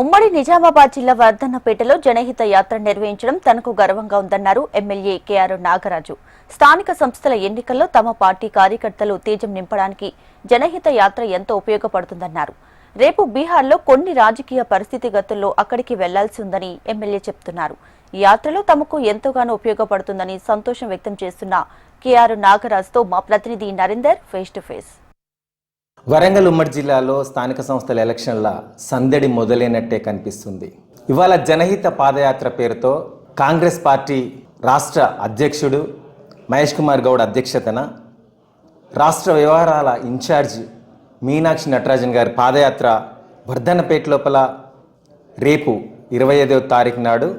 ఉమ్మడి నిజామాబాద్ జిల్లా వర్ధన్నపేటలో జనహిత యాత్ర నిర్వహించడం తనకు గర్వంగా ఉందన్నారు ఎమ్మెల్యే కేఆర్ నాగరాజు. స్థానిక సంస్థల ఎన్నికల్లో తమ పార్టీ కార్యకర్తలు తేజం నింపడానికి జనహిత యాత్ర ఎంతో ఉపయోగపడుతుందన్నారు. రేపు బీహార్లో కొన్ని రాజకీయ పరిస్థితిగతుల్లో అక్కడికి వెళ్లాల్సి ఉందని ఎమ్మెల్యే చెబుతున్నారు. ఈ యాత్రలో తమకు ఎంతగానో ఉపయోగపడుతుందని సంతోషం వ్యక్తం చేస్తున్న కేఆర్ నాగరాజుతో మా ప్రతినిధి Narender face to face. Warangal ఉమ్మడి జిల్లాలో స్థానిక సంస్థల ఎలక్షన్ల సందడి మొదలైనట్టే కనిపిస్తుంది. ఇవాళ జనహిత పాదయాత్ర పేరుతో కాంగ్రెస్ పార్టీ రాష్ట్ర అధ్యక్షుడు మహేష్ కుమార్ గౌడ్ అధ్యక్షతన రాష్ట్ర వ్యవహారాల ఇన్ఛార్జ్ మీనాక్షి నటరాజన్ గారి పాదయాత్ర వర్ధన్నపేట లోపల రేపు 25వ తారీఖు నాడు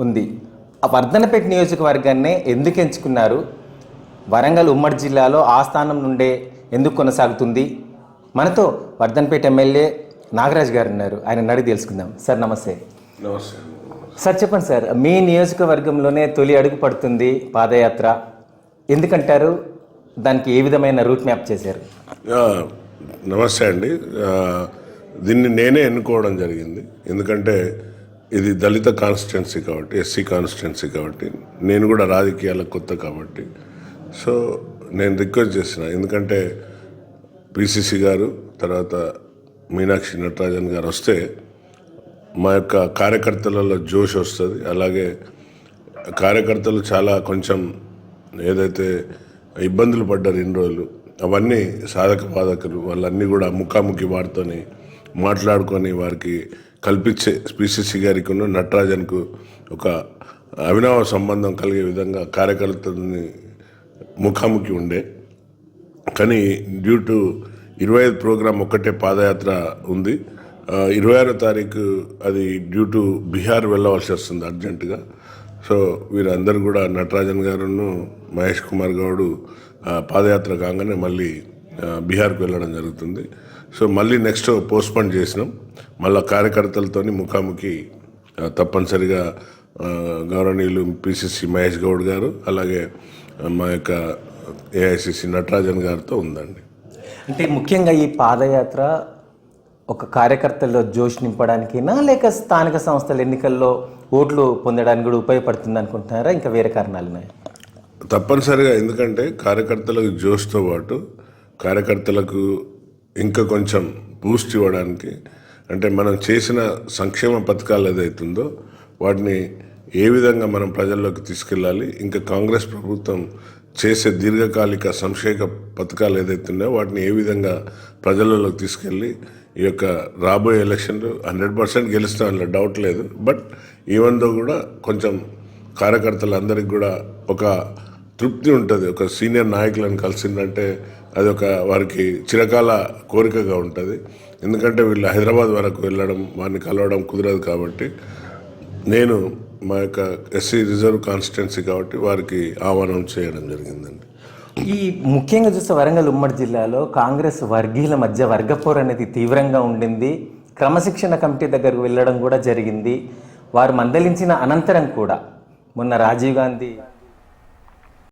ఉంది. ఆ వర్ధన్నపేట నియోజకవర్గాన్నే ఎందుకు ఎంచుకున్నారు, వరంగల్ ఉమ్మడి జిల్లాలో ఆ స్థానం నుండే ఎందుకు కొనసాగుతుంది? మనతో వర్ధన్నపేట ఎమ్మెల్యే నాగరాజ్ గారు ఉన్నారు. ఆయన అడిగి తెలుసుకుందాం. సార్ నమస్తే. నమస్తే సార్ చెప్పండి సార్, మీ నియోజకవర్గంలోనే తొలి అడుగు పడుతుంది పాదయాత్ర, ఎందుకంటారు? దానికి ఏ విధమైన రూట్ మ్యాప్ చేశారు? నమస్తే అండి. దీన్ని నేనే ఎన్నుకోవడం జరిగింది. ఎందుకంటే ఇది దళిత కాన్స్టిట్యున్సీ కాబట్టి, ఎస్సీ కాన్స్టిట్యున్సీ కాబట్టి, నేను కూడా రాజకీయాలకు కొత్త కాబట్టి సో నేను రిక్వెస్ట్ చేసిన. ఎందుకంటే పిసిసి గారు తర్వాత మీనాక్షి నటరాజన్ గారు వస్తే మా యొక్క కార్యకర్తలలో జోష్ వస్తుంది. అలాగే కార్యకర్తలు చాలా కొంచెం ఏదైతే ఇబ్బందులు పడ్డారు ఇన్ని రోజులు, అవన్నీ సాధక బాధకులు వాళ్ళన్నీ కూడా ముఖాముఖి వారితోని మాట్లాడుకొని వారికి కల్పించే పిసిసి గారికి నటరాజన్కు ఒక అవినావ సంబంధం కలిగే విధంగా కార్యకర్తలని ముఖాముఖి ఉండే. కానీ డ్యూ టు 25 ప్రోగ్రాం ఒక్కటే పాదయాత్ర ఉంది. 26వ తారీఖు అది డ్యూ టు బీహార్ వెళ్ళవలసి వస్తుంది అర్జెంటుగా. సో వీరందరూ కూడా నటరాజన్ గారును మహేష్ కుమార్ గౌడ్ పాదయాత్ర కాగానే మళ్ళీ బీహార్కు వెళ్ళడం జరుగుతుంది. సో మళ్ళీ నెక్స్ట్ పోస్ట్పోన్ చేసినాం. మళ్ళీ కార్యకర్తలతోని ముఖాముఖి తప్పనిసరిగా గౌరవనీయులు పిసిసి మహేష్ గౌడ్ గారు అలాగే మా యొక్క ఏఐసిసి నటరాజన్ గారితో ఉందండి. అంటే ముఖ్యంగా ఈ పాదయాత్ర ఒక కార్యకర్తల్లో జోష్ నింపడానికైనా లేక స్థానిక సంస్థల ఎన్నికల్లో ఓట్లు పొందడానికి కూడా ఉపయోగపడుతుంది అనుకుంటున్నారా, ఇంకా వేరే కారణాలు ఉన్నాయా? తప్పనిసరిగా, ఎందుకంటే కార్యకర్తలకు జోష్తో పాటు కార్యకర్తలకు ఇంకా కొంచెం బూస్ట్ ఇవ్వడానికి, అంటే మనం చేసిన సంక్షేమ పథకాలు ఏదైతుందో వాటిని ఏ విధంగా మనం ప్రజల్లోకి తీసుకెళ్ళాలి, ఇంకా కాంగ్రెస్ ప్రభుత్వం చేసే దీర్ఘకాలిక సంక్షేమ పథకాలు ఏదైతున్నాయో వాటిని ఏ విధంగా ప్రజలలోకి తీసుకెళ్ళి ఈ యొక్క రాబోయే ఎలక్షన్లు 100% గెలుస్తాం, అందులో డౌట్ లేదు. బట్ ఈవెన్ దో కూడా కొంచెం కార్యకర్తలందరికీ కూడా ఒక తృప్తి ఉంటుంది. ఒక సీనియర్ నాయకులను కలిసిందంటే అది ఒక వారికి చిరకాల కోరికగా ఉంటుంది. ఎందుకంటే వీళ్ళు హైదరాబాద్ వరకు వెళ్ళడం, వారిని కలవడం కుదరదు. కాబట్టి నేను మా యొక్క ఎస్సీ రిజర్వ్ కాన్స్టిట్యున్సీ కాబట్టి వారికి ఆహ్వానం చేయడం జరిగిందండి. ఈ ముఖ్యంగా చూస్తే వరంగల్ ఉమ్మడి జిల్లాలో కాంగ్రెస్ వర్గీయుల మధ్య వర్గపోరు అనేది తీవ్రంగా ఉండింది. క్రమశిక్షణ కమిటీ దగ్గరకు వెళ్ళడం కూడా జరిగింది. వారు మందలించిన అనంతరం కూడా మొన్న రాజీవ్ గాంధీ